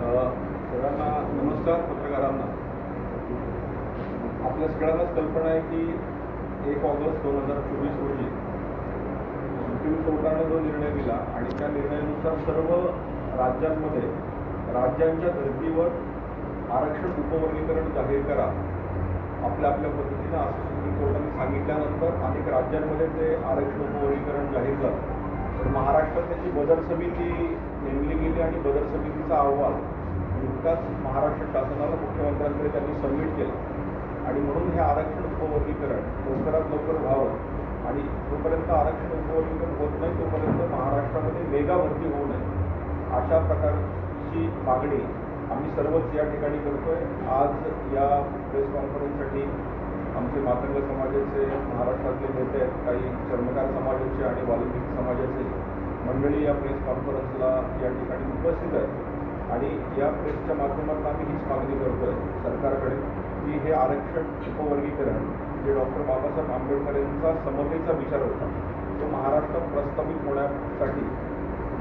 सगळ्यांना नमस्कार. पत्रकारांना आपल्या सगळ्यांनाच कल्पना आहे की 1 ऑगस्ट 2024 रोजी सुप्रीम कोर्टाने जो निर्णय दिला आणि त्या निर्णयानुसार सर्व राज्यांमध्ये राज्यांच्या धर्तीवर आरक्षण उपवर्गीकरण जाहीर करा आपल्या आपल्या पद्धतीनं, असं सुप्रीम कोर्टाने सांगितल्यानंतर अनेक राज्यांमध्ये ते आरक्षण उपवर्गीकरण जाहीर झालं. तर महाराष्ट्रात त्याची बदल समिती नेमली गेली आणि बदल समितीचा अहवाल नुकताच महाराष्ट्र शासनाला मुख्यमंत्र्यांकडे त्यांनी सबमिट केला. आणि म्हणून हे आरक्षण उपवर्गीकरण लवकरात लवकर व्हावं आणि जोपर्यंत आरक्षण उपवर्गीकरण होत नाही तोपर्यंत महाराष्ट्रामध्ये मेगा भरती होऊ नये अशा प्रकारची मागणी आम्ही सर्वच या ठिकाणी करतोय. आज या प्रेस कॉन्फरन्ससाठी आमचे मातंग समाजाचे महाराष्ट्रातले नेते आहेत, काही चर्मकार समाजाचे आणि वाल्मिकी समाजाचे मंडळी या प्रेस कॉन्फरन्सला या ठिकाणी उपस्थित आहेत. आणि या प्रेसच्या माध्यमातून आम्ही हीच मागणी करतोय सरकारकडे की हे आरक्षण उपवर्गीकरण जे डॉक्टर बाबासाहेब आंबेडकर यांचा समतेचा विचार होता तो महाराष्ट्रात प्रस्थापित होण्यासाठी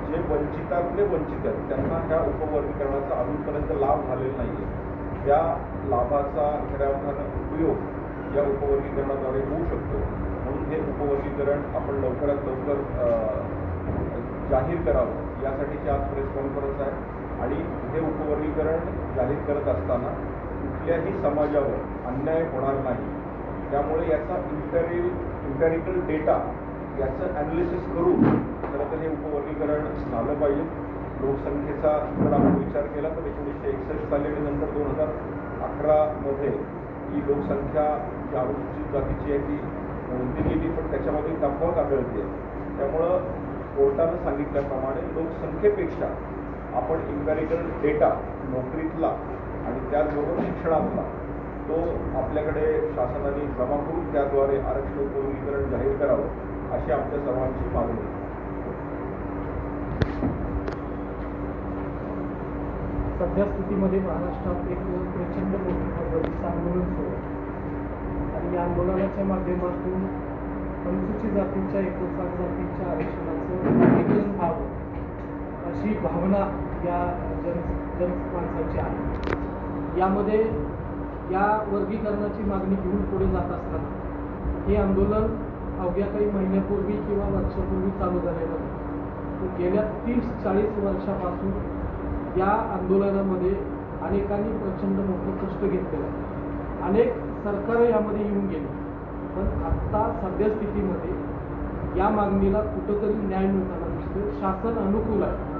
जे वंचितातले वंचित आहेत त्यांना ह्या उपवर्गीकरणाचा अजूनपर्यंत लाभ झालेला नाही आहे. त्या लाभाचा खऱ्या अर्थानं उपयोग या उपवर्गीकरणाद्वारे होऊ शकतो. म्हणून हे उपवर्गीकरण आपण लवकरात लवकर जाहीर करावं यासाठीची आज प्रेस कॉन्फरन्स आहे. आणि हे उपवर्गीकरण जाहीर करत असताना कुठल्याही समाजावर अन्याय होणार नाही, त्यामुळे याचा इम्पॅरिकल डेटा याचं ॲनालिसिस करून खरं तर हे उपवर्गीकरण झालं पाहिजे. लोकसंख्येचा जर आपण विचार केला तर 1961 साली आणि नंतर 2011मध्ये ही लोकसंख्या जी अनुसूचित जातीची आहे ती नोंदली गेली, पण त्याच्यामध्ये तफावत आढळते. त्यामुळं कोर्टानं सांगितल्याप्रमाणे लोकसंख्येपेक्षा आपण इम्पॅरिकल डेटा नोकरीतला आणि त्याचबरोबर शिक्षणातला तो आपल्याकडे शासनाने जमा करून त्याद्वारे आरक्षण उपवर्गीकरण जाहीर करावं अशी आमच्या सर्वांची मागणी आहे. सध्या स्थितीमध्ये महाराष्ट्रात एक प्रचंड मोठं खबरचं आंदोलन सुरू आहे आणि या आंदोलनाच्या माध्यमातून अनुसूचित जातींच्या 59 जातींच्या आरक्षणाचं वर्गीकरण व्हावं अशी भावना या जनमानसाची आहे. यामध्ये या वर्गीकरणाची मागणी घेऊन पुढे जात असताना हे आंदोलन अवघ्या काही महिन्यापूर्वी किंवा वर्षापूर्वी चालू झालेलं नाही. गेल्या 30-40 वर्षापासून या आंदोलनामध्ये अनेकांनी प्रचंड मोठं कष्ट घेतलेलं आहे. अनेक सरकारं यामध्ये येऊन गेली, पण आत्ता सध्या स्थितीमध्ये या मागणीला कुठंतरी न्याय मिळताना दिसतो. शासन अनुकूल आहे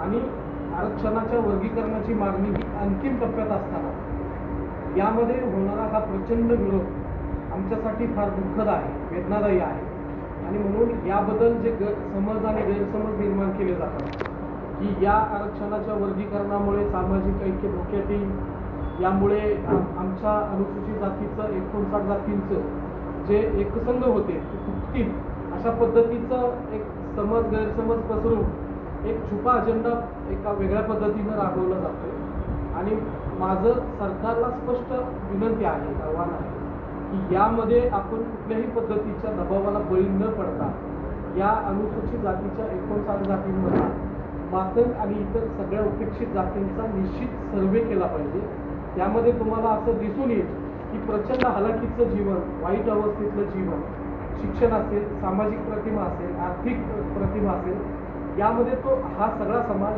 आणि आरक्षणाच्या वर्गीकरणाची मागणी ही अंतिम टप्प्यात असताना यामध्ये होणारा हा प्रचंड विरोध आमच्यासाठी फार दुःखद आहे, वेदनादायी आहे. आणि म्हणून याबद्दल जे समज आणि गैरसमज निर्माण केले जातात की या आरक्षणाच्या वर्गीकरणामुळे सामाजिक ऐक्य धोक्यात येईल, यामुळे आमच्या अनुसूचित जातीचं 59 जातींचं जे एकसंघ होते ते तुटतील, अशा पद्धतीचं एक गैरसमज पसरून एक छुपा अजेंडा एका वेगळ्या पद्धतीनं राबवला जातो. आणि माझं सरकारला स्पष्ट विनंती आहे, आव्हान आहे की यामध्ये आपण कुठल्याही पद्धतीच्या दबावाला बळी न पडता या अनुसूचित जातीच्या 59 जातींमधला मातंग आणि इतर सगळ्या उपेक्षित जातींचा निश्चित सर्वे केला पाहिजे. त्यामध्ये तुम्हाला असं दिसून येईल की प्रचंड हलाखीचं जीवन, वाईट अवस्थेतलं जीवन, शिक्षण असेल, सामाजिक प्रतिमा असेल, आर्थिक प्रतिमा असेल, यामध्ये हा सगळा समाज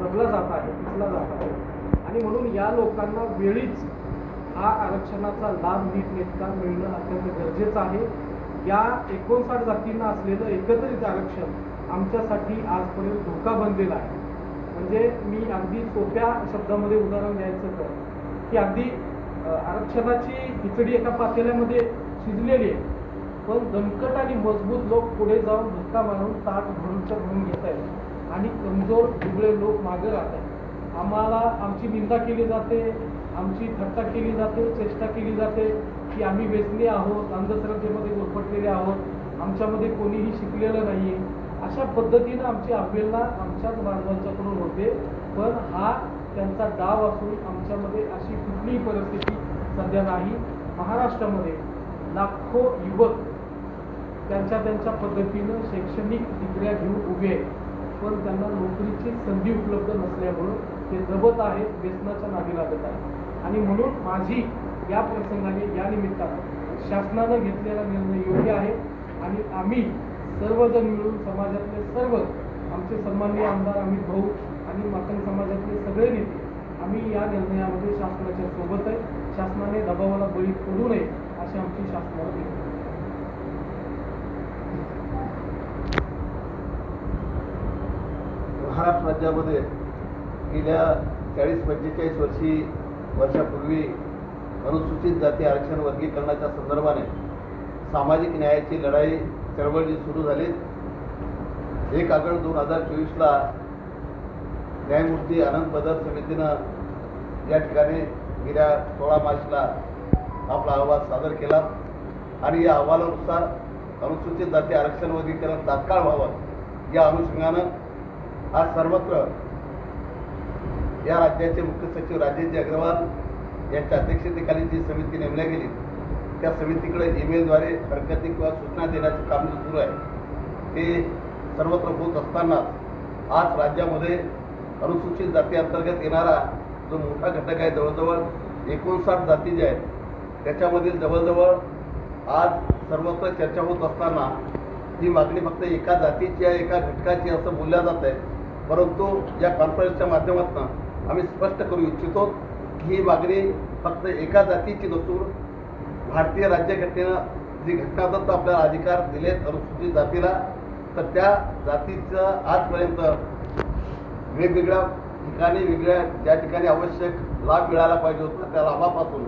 दबला जात आहे, पिचला जात आहे. आणि म्हणून या लोकांना वेळीच हा आरक्षणाचा लाभ नीटनेटका मिळणं अत्यंत गरजेचं आहे. या 59 जातींना असलेलं एकत्रित आरक्षण आमच्यासाठी आजपर्यंत धोका बनलेला आहे. म्हणजे मी अगदी सोप्या शब्दामध्ये उदाहरण द्यायचं तर की अगदी आरक्षणाची खिचडी एका पातेल्यामध्ये शिजलेली आहे, पण दणकट आणि मजबूत लोक पुढे जाऊन धक्का मारून ताट भरून घेत आहेत आणि कमजोर दुबळे लोक मागे राहत आहेत. आम्हाला आमची निंदा केली जाते, आमची थट्टा केली जाते, चेष्टा केली जाते की आम्ही व्यसनी आहोत, अंधश्रद्धेमध्ये गुरफटलेले आहोत, आमच्यामध्ये कोणीही शिकलेलं नाही आहे. अशा पद्धतीनं आमची अवहेलना आमच्याच बांधवांच्याकडून होते. पण हा त्यांचा डाव असून आमच्यामध्ये अशी कुठलीही परिस्थिती सध्या नाही. महाराष्ट्रामध्ये लाखो युवक त्यांच्या पद्धतीनं शैक्षणिक डिग्र्या घेऊन उभे आहेत, पण त्यांना नोकरीची संधी उपलब्ध नसल्यामुळं ते दबत आहेत, व्यसनाच्या नादी लागत आहेत. आणि म्हणून माझी या प्रसंगाने या निमित्तानं शासनानं घेतलेला निर्णय योग्य आहे आणि आम्ही सर्वजण मिळून समाजातले सर्व आमचे सन्माननीय आमदार अमित भाऊ आणि मातंग समाजातले सगळे नेते आम्ही या निर्णयामध्ये शासनाच्या सोबत आहे. शासनाने दबावाला बळी पडू नये अशी आमची शासनाला विनंती आहे. महाराष्ट्र राज्यामध्ये गेल्या 40-45 वर्षापूर्वी अनुसूचित जाती आरक्षण वर्गीकरणाच्या संदर्भाने सामाजिक न्यायाची लढाई चळवळ जी सुरू झाली 1 ऑगस्ट 2024ला न्यायमूर्ती आनंद बदर समितीनं या ठिकाणी गेल्या 16 मार्चला आपला अहवाल सादर केला आणि या अहवालानुसार अनुसूचित जाती आरक्षण वर्गीकरण तात्काळ व्हावं या अनुषंगानं आज सर्वत्र या राज्याचे मुख्य सचिव राजेशजी अग्रवाल यांच्या अध्यक्षतेखाली जी समिती नेमल्या गेली त्या समितीकडे ईमेलद्वारे हरकती किंवा सूचना देण्याचं काम जे सुरू आहे ते सर्वत्र होत असतानाच आज राज्यामध्ये अनुसूचित जाती अंतर्गत येणारा जो मोठा घटक आहे जवळजवळ 59 जाती ज्या आहेत त्याच्यामधील जवळजवळ आज सर्वत्र चर्चा होत असताना ही मागणी फक्त एका जातीची आहे, एका घटकाची असं बोलल्या जात आहे. परंतु या कॉन्फरन्सच्या माध्यमातून आम्ही स्पष्ट करू इच्छितो की ही मागणी फक्त एका जातीची नसून भारतीय राज्यघटनेनं जी घटनादत्त आपल्याला अधिकार दिलेत अनुसूचित जातीला तर त्या जातीचं आजपर्यंत वेगवेगळ्या ठिकाणी ज्या ठिकाणी आवश्यक लाभ मिळाला पाहिजे होता त्या लाभापासून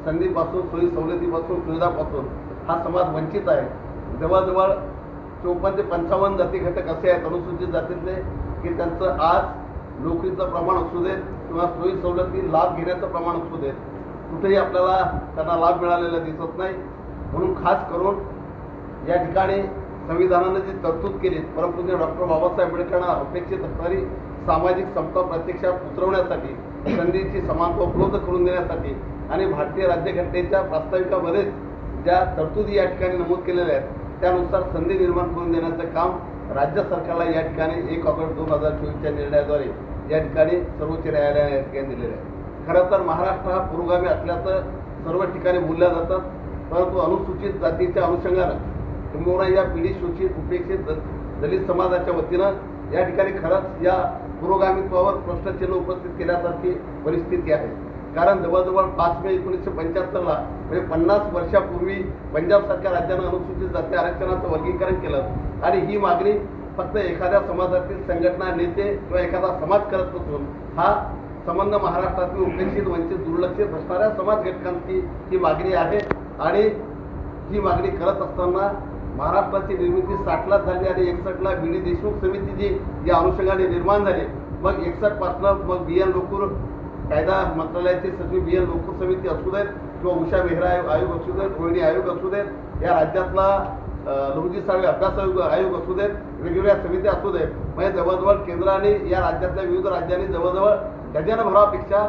संधीपासून सोयी सवलतीपासून सुविधापासून हा समाज वंचित आहे. जवळजवळ 54 ते 55 जाती घटक असे आहेत अनुसूचित जातीतले की त्यांचं आज नोकरीचं प्रमाण असू देत किंवा सोयी सवलती लाभ घेण्याचं प्रमाण असू देत कुठेही आपल्याला त्यांना लाभ मिळालेला दिसत नाही. म्हणून खास करून या ठिकाणी संविधानानं जी तरतूद केली परमपूज्य डॉक्टर बाबासाहेब आंबेडकरांना अपेक्षित असणारी सामाजिक समता प्रत्यक्षात उतरवण्यासाठी संधीची समानता उपलब्ध करून देण्यासाठी आणि भारतीय राज्यघटनेच्या प्रास्ताविकामध्ये ज्या तरतुदी या ठिकाणी नमूद केलेल्या आहेत त्यानुसार संधी निर्माण करून देण्याचं काम राज्य सरकारला या ठिकाणी 1 ऑगस्ट 2024च्या निर्णयाद्वारे या ठिकाणी सर्वोच्च न्यायालयाने या ठिकाणी दिलेलं आहे. खरं तर महाराष्ट्र हा पुरोगामी असल्याचं सर्व ठिकाणी बोलल्या जातात परंतु अनुसूचित जातीच्या अनुषंगानं किंबहुना या पीडित शोषित उपेक्षित दलित समाजाच्या वतीनं या ठिकाणी खरंच या पुरोगामित्वावर प्रश्नचिन्ह उपस्थित केल्यासारखी परिस्थिती आहे. कारण जवळजवळ 5 मे 1975ला म्हणजे 50 वर्षापूर्वी पंजाबसारख्या राज्यानं अनुसूचित जाती आरक्षणाचं वर्गीकरण केलं आणि ही मागणी फक्त एखाद्या समाजातील संघटना नेते किंवा एखादा समाज करत नसून हा संबंध महाराष्ट्रातील उपेक्षित वंचित दुर्लक्षित असणाऱ्या समाज घटकांची ही मागणी आहे. आणि ही मागणी करत असताना महाराष्ट्राची निर्मिती 60ला झाली आणि 61ला बी डी देशमुख समिती जी या अनुषंगाने निर्माण झाली मग 61 पासून मग BN लोकूर कायदा मंत्रालयाचे सचिव BN लोकूर समिती असू देत किंवा उषा मेहरा आयोग असू देत रोहिणी आयोग असू देत या राज्यातला लहुजी साळवे अभ्यास आयोग असू देत वेगवेगळ्या समित्या असू देत म्हणजे जवळजवळ केंद्राने या राज्यातल्या विविध राज्यांनी जवळजवळ डझनभरापेक्षा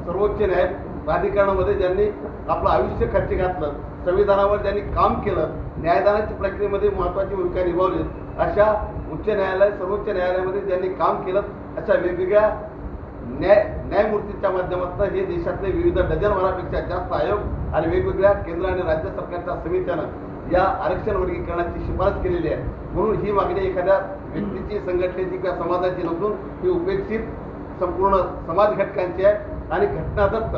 सर्वोच्च न्याय प्राधिकरणामध्ये ज्यांनी आपलं आयुष्य खर्ची घातलं संविधानावर ज्यांनी काम केलं न्यायदानाच्या प्रक्रियेमध्ये महत्त्वाची भूमिका निभावली अशा उच्च न्यायालय सर्वोच्च न्यायालयामध्ये ज्यांनी काम केलं अशा वेगवेगळ्या न्यायमूर्तीच्या माध्यमातून हे देशातले विविध डझनभरापेक्षा जास्त आयोग आणि वेगवेगळ्या केंद्र आणि राज्य सरकारच्या समित्यानं या आरक्षण वर्गीकरणाची शिफारस केलेली आहे. म्हणून ही मागणी एखाद्या व्यक्तीची संघटनेची किंवा समाजाची नसून ही उपेक्षित संपूर्ण समाज घटकांची आहे आणि घटनादत्त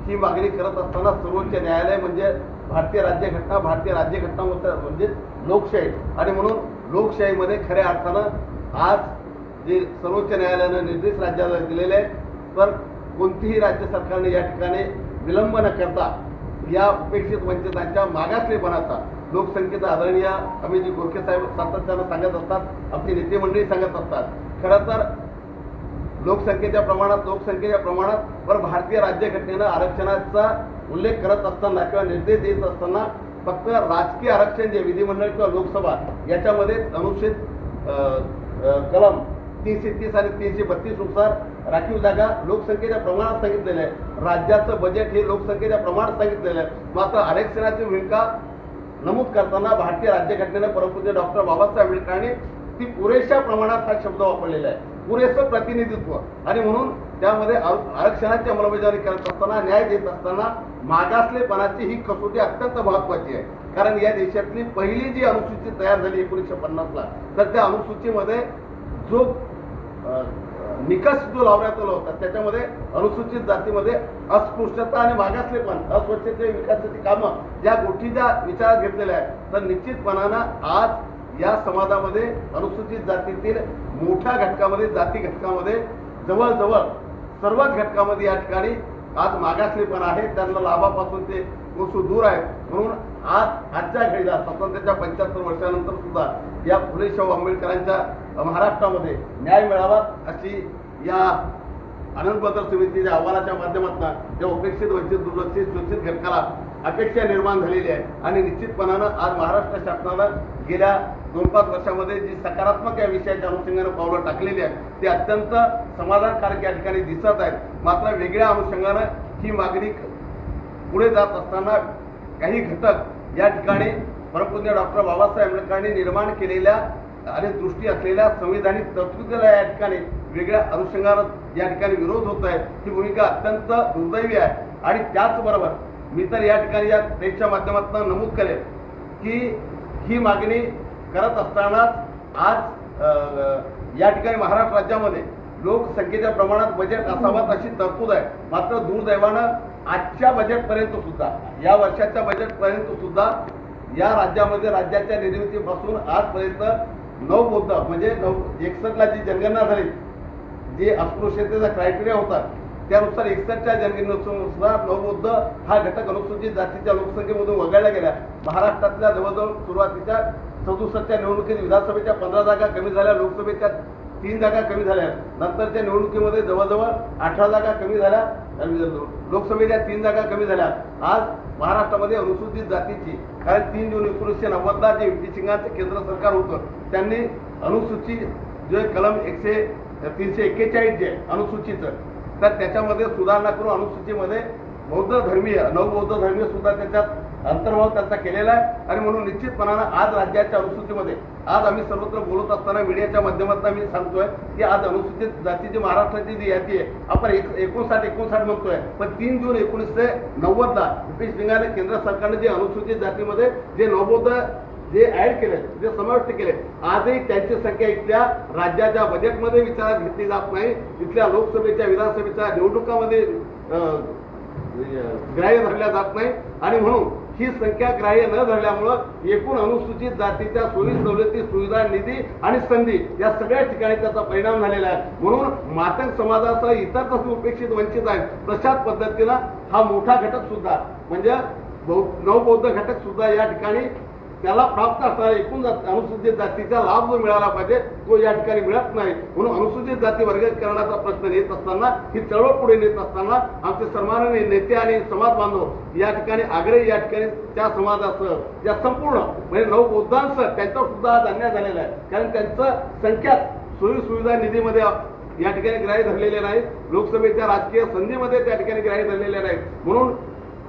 ही मागणी करत असताना सर्वोच्च न्यायालय म्हणजे भारतीय राज्यघटना म्हणजे लोकशाही आणि म्हणून लोकशाहीमध्ये खऱ्या अर्थानं आज जे सर्वोच्च न्यायालयानं निर्देश राज्याला दिलेले आहेत तर कोणतीही राज्य सरकारने या ठिकाणी विलंब न करता या उपेक्षित वंचितांच्या मागासलेपणाचा लोकसंख्येचा आदरणीय अमितजी गोरखे साहेब सातत्यानं सांगत असतात आमची नेते मंडळी सांगत असतात. खरं तर लोकसंख्येच्या प्रमाणात पर भारतीय राज्यघटनेनं आरक्षणाचा उल्लेख करत असताना किंवा निर्देश देत असताना फक्त राजकीय आरक्षण जे विधिमंडळ किंवा लोकसभा याच्यामध्ये अनुच्छेद कलम 330 आणि 332 नुसार राखीव जागा लोकसंख्येच्या प्रमाणात सांगितलेलं आहे. राज्याचं बजेट हे लोकसंख्येच्या प्रमाणात सांगितलेलं आहे. मात्र आरक्षणाची भूमिका नमूद करताना भारतीय राज्यघटनेनं परमपूज्य डॉक्टर बाबासाहेब आंबेडकरांनी ती पुरेशा प्रमाणात हा शब्द वापरलेला आहे. पुरेसं प्रतिनिधित्व आणि म्हणून त्यामध्ये आरक्षणाची अंमलबजावणी करत असताना न्याय देत असताना मागासलेपणाची ही कसोटी अत्यंत महत्वाची आहे. कारण या देशातली पहिली जी अनुसूची तयार झाली 1950ला, तर त्या अनुसूचीमध्ये जो निकष जो लावण्यात आला होता त्याच्यामध्ये अनुसूचित जातीमध्ये अस्पृश्यता आणि मागासलेपण, अस्वच्छते, विकासाची कामं या गोष्टी ज्या विचारात घेतलेल्या आहेत, तर निश्चितपणानं आज या समाजामध्ये अनुसूचित जातीतील मोठ्या घटकामध्ये, जाती घटकामध्ये जवळजवळ सर्वच घटकामध्ये या ठिकाणी आज मागासलेपण आहे. त्यांना लाभापासून ते कोसू दूर आहेत. म्हणून आजच्या घडीला स्वातंत्र्याच्या 75 वर्षानंतर सुद्धा या फुले शाहू आंबेडकरांच्या महाराष्ट्रामध्ये न्याय मिळावा अशी या आनंद बदल समितीच्या अहवालाच्या माध्यमातून त्या उपेक्षित, वंचित, दुर्लक्षित, शोषित घटकाला अपेक्षा निर्माण झालेली आहे. आणि निश्चितपणानं आज महाराष्ट्र शासनानं गेल्या 2-5 वर्षामध्ये जी सकारात्मक या विषयाच्या अनुषंगानं पावलं टाकलेली आहेत ते अत्यंत समाधानकारक या ठिकाणी दिसत आहेत. मात्र वेगळ्या अनुषंगानं ही मागणी पुढे जात असताना काही घटक या ठिकाणी परमपूज्य डॉक्टर बाबासाहेब आंबेडकरांनी निर्माण केलेल्या आणि दृष्टी असलेल्या संविधानिक तरतुदीला या ठिकाणी वेगळ्या अनुषंगानं या ठिकाणी विरोध होत आहे. ही भूमिका अत्यंत दुर्दैवी आहे. आणि त्याचबरोबर मी तर या ठिकाणी या प्रेसच्या माध्यमातून नमूद करेन की ही मागणी करत असतानाच आज या ठिकाणी महाराष्ट्र राज्यामध्ये लोकसंख्येच्या प्रमाणात बजेट असावं अशी तरतूद आहे. मात्र दुर्दैवानं आजच्या बजेटपर्यंत सुद्धा, या वर्षाच्या बजेटपर्यंत सुद्धा या राज्यामध्ये राज्याच्या निर्मितीपासून आजपर्यंत नवबौद्ध म्हणजे 61ला जी जनगणना झाली, जी अस्पृश्यतेचा क्रायटेरिया होता त्यानुसार 61च्या जनगणनेनुसार नवबौद्ध हा घटक अनुसूचित जातीच्या लोकसंख्येमधून वगळला गेला. महाराष्ट्रातल्या जवळजवळ सुरुवातीच्या 67च्या निवडणुकीत विधानसभेच्या 15 जागा कमी झाल्या, लोकसभेच्या 3 जागा कमी झाल्या, नंतरच्या निवडणुकीमध्ये जवळजवळ 18 जागा कमी झाल्या, लोकसभेच्या 3 जागा कमी झाल्या. आज महाराष्ट्रामध्ये अनुसूचित जातीची, कारण 3 जून 1990ला जे व्ही.पी. सिंगांचं केंद्र सरकार होतं त्यांनी अनुसूची जे कलम 341 जे अनुसूचीचं, तर त्याच्यामध्ये सुधारणा करून अनुसूचीमध्ये बौद्ध धर्मीय, नवबौद्ध धर्मीय सुद्धा त्याच्यात अंतर्भाव त्यांचा केलेला आहे. आणि म्हणून निश्चितपणानं आज राज्याच्या अनुसूचीमध्ये आज आम्ही सर्वत्र बोलत असताना मीडियाच्या माध्यमातून मी सांगतोय की आज अनुसूचित जातीची महाराष्ट्राची जी यादी आहे आपण 59 म्हणतोय, पण 3 जून 1990ला व्ही.पी. सिंगाने केंद्र सरकारने जे अनुसूचित जातीमध्ये जे नवबौद्ध जे ऍड केले, जे समाविष्ट केले, आजही त्यांची संख्या इथल्या राज्याच्या बजेटमध्ये विचारात घेतली जात नाही. इथल्या लोकसभेच्या, विधानसभेच्या निवडणुकामध्ये ग्राह्य धरल्या जात नाही. आणि म्हणून ही संख्या ग्राह्य न धरल्यामुळं एकूण अनुसूचित जातीच्या सोयी सवलती, सुविधा, निधी आणि संधी या सगळ्या ठिकाणी त्याचा परिणाम झालेला आहे. म्हणून मातंग समाजासह इतर जसे उपेक्षित, वंचित आहेत तशाच पद्धतीनं हा मोठा घटक सुद्धा म्हणजे नवबौद्ध घटक सुद्धा या ठिकाणी त्याला प्राप्त असणारा एकूण अनुसूचित जातीचा लाभ जो मिळाला पाहिजे तो या ठिकाणी मिळत नाही. म्हणून अनुसूचित जाती वर्गीकरणाचा प्रश्न येत असताना, ही चळवळ पुढे नेत असताना आमचे सन्माननीय नेते आणि समाज बांधव या ठिकाणी आग्रही, या ठिकाणी त्या समाजासह या संपूर्ण म्हणजे नवबौद्धांसह त्यांचा सुद्धा आज अन्याय झालेला आहे. कारण त्यांचं संख्यात सोयी सुविधा निधीमध्ये या ठिकाणी ग्राह्य धरलेले नाहीत, लोकसभेच्या राजकीय संधीमध्ये त्या ठिकाणी ग्राह्य धरलेले नाहीत. म्हणून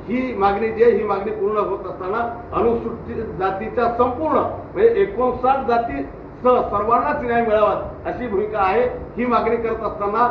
ही मागणी पूर्ण होत असताना अनुसूचित जातीच्या संपूर्ण म्हणजे 59 जाती सह सर्वांनाच न्याय मिळावा अशी भूमिका आहे. ही मागणी करत असताना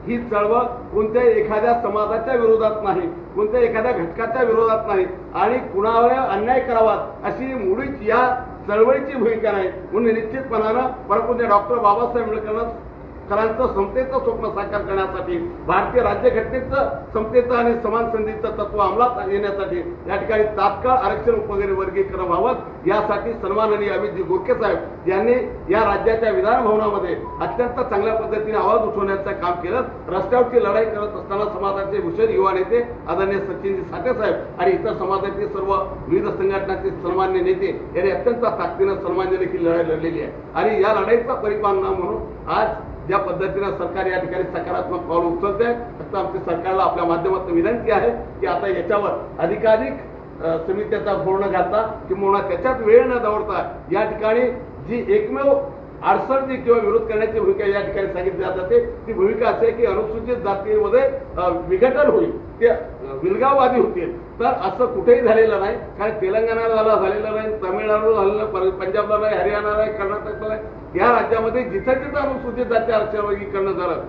ही चळवळ कोणत्याही एखाद्या समाजाच्या विरोधात नाही, कोणत्या एखाद्या घटकाच्या विरोधात नाही आणि कुणावर अन्याय करावा अशी मुळीच या चळवळीची भूमिका नाही. म्हणून निश्चितपणानं परमपूज्य डॉक्टर बाबासाहेब आंबेडकरांचं समतेचं स्वप्न साकार करण्यासाठी, भारतीय राज्यघटनेचं समतेचं आणि समान संधीचं तत्व अंमलात येण्यासाठी या ठिकाणी तात्काळ आरक्षण वगैरे वर्गीकरण व्हावं यासाठी सन्माननीय अमितजी गोरखे साहेब यांनी या राज्याच्या विधान भवनामध्ये अत्यंत चांगल्या पद्धतीने आवाज उठवण्याचं काम केलं. रस्त्यावरची लढाई करत असताना समाजाचे हुशार युवा नेते आदरणीय सचिनजी साठे साहेब आणि इतर समाजातील सर्व विविध संघटनांचे सन्मान्य नेते यांनी अत्यंत ताकदीनं सन्मान्य देखील लढाई लढलेली आहे. आणि या लढाईचा परिणाम म्हणून आज ज्या पद्धतीनं सरकार या ठिकाणी सकारात्मक पाऊल उचलत आहे, फक्त आमच्या सरकारला आपल्या माध्यमातून विनंती आहे की आता याच्यावर अधिकाधिक समित्याचा धोरण घालता किंवा त्याच्यात वेळ न दवडता या ठिकाणी जी एकमेव अडचण किंवा विरोध करण्याची भूमिका या ठिकाणी सांगितली जाते ती भूमिका असे की अनुसूचित जातीमध्ये विघटन होईल ते विलगाववादी होतील, तर असं कुठेही झालेलं नाही. कारण तेलंगणाला झालेलं नाही, तामिळनाडूला झालेलं, पंजाबला नाही, हरियाणा नाही, कर्नाटकला नाही. या राज्यामध्ये जिथं जिथं अनुसूचित जाती आरक्षण वर्गीकरण झालं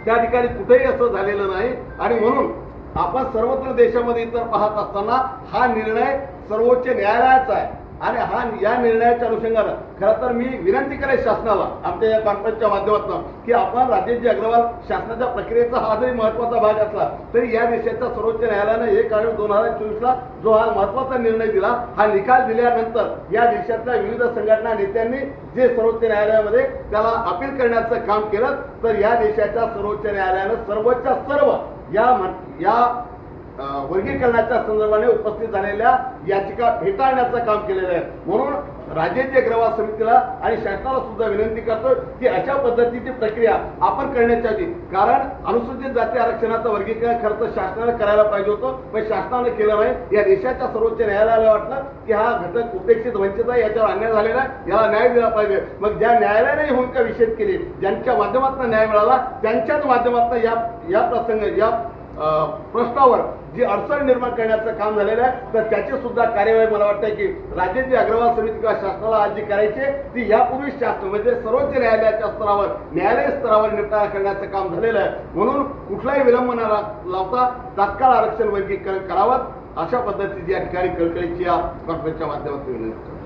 त्या ठिकाणी कुठेही असं झालेलं नाही. आणि म्हणून आपण सर्वत्र देशामध्ये इतर पाहत असताना हा निर्णय सर्वोच्च न्यायालयाचा आहे. आणि या निर्णयाच्या अनुषंगानं खरं तर मी विनंती करेन शासनाला आमच्या या कॉन्फरन्सच्या माध्यमातून की आपण राजेशजी अग्रवाल शासनाच्या प्रक्रियेचा हा जरी महत्वाचा भाग असला तरी या देशाच्या सर्वोच्च न्यायालयानं 1/2024 जो हा महत्वाचा निर्णय दिला, हा निकाल दिल्यानंतर या देशातल्या विविध संघटना नेत्यांनी जे सर्वोच्च न्यायालयामध्ये त्याला अपील करण्याचं काम केलं, तर या देशाच्या सर्वोच्च न्यायालयानं सर्वोच्च सर्व या वर्गीकरणाच्या संदर्भाने उपस्थित झालेल्या याचिका फेटाळण्याचं काम केलेलं आहे. म्हणून राजेशजी अग्रवाल समितीला आणि शासनाला सुद्धा विनंती करतो की अशा पद्धतीची प्रक्रिया आपण करण्याची आधी, कारण अनुसूचित जाती आरक्षणाचं वर्गीकरण खरं तर शासनाने करायला पाहिजे होतं, पण शासनाने केलं नाही. या देशाच्या सर्वोच्च न्यायालयाला वाटलं की हा घटक उपेक्षित वंचित आहे, याच्यावर अन्याय झालेला आहे, याला न्याय दिला पाहिजे. मग ज्या न्यायालयाने ही भूमिका निषेध केली, ज्यांच्या माध्यमातून न्याय मिळाला, त्यांच्याच माध्यमातून या प्रसंग या प्रश्नावर जी अडचण निर्माण करण्याचं काम झालेलं आहे, तर त्याची सुद्धा कार्यवाही मला वाटतं की राजेशजी अग्रवाल समिती किंवा शासनाला आज जी करायची ती यापूर्वी शासन म्हणजे सर्वोच्च न्यायालयाच्या स्तरावर न्यायालय स्तरावर निपटारा करण्याचं काम झालेलं आहे. म्हणून कुठलाही विलंब न लावता तात्काळ आरक्षण वर्गीकरण करावं, अशा पद्धतीची या ठिकाणी कळकळीची या कॉन्फरन्सच्या माध्यमातून विनंती करतो.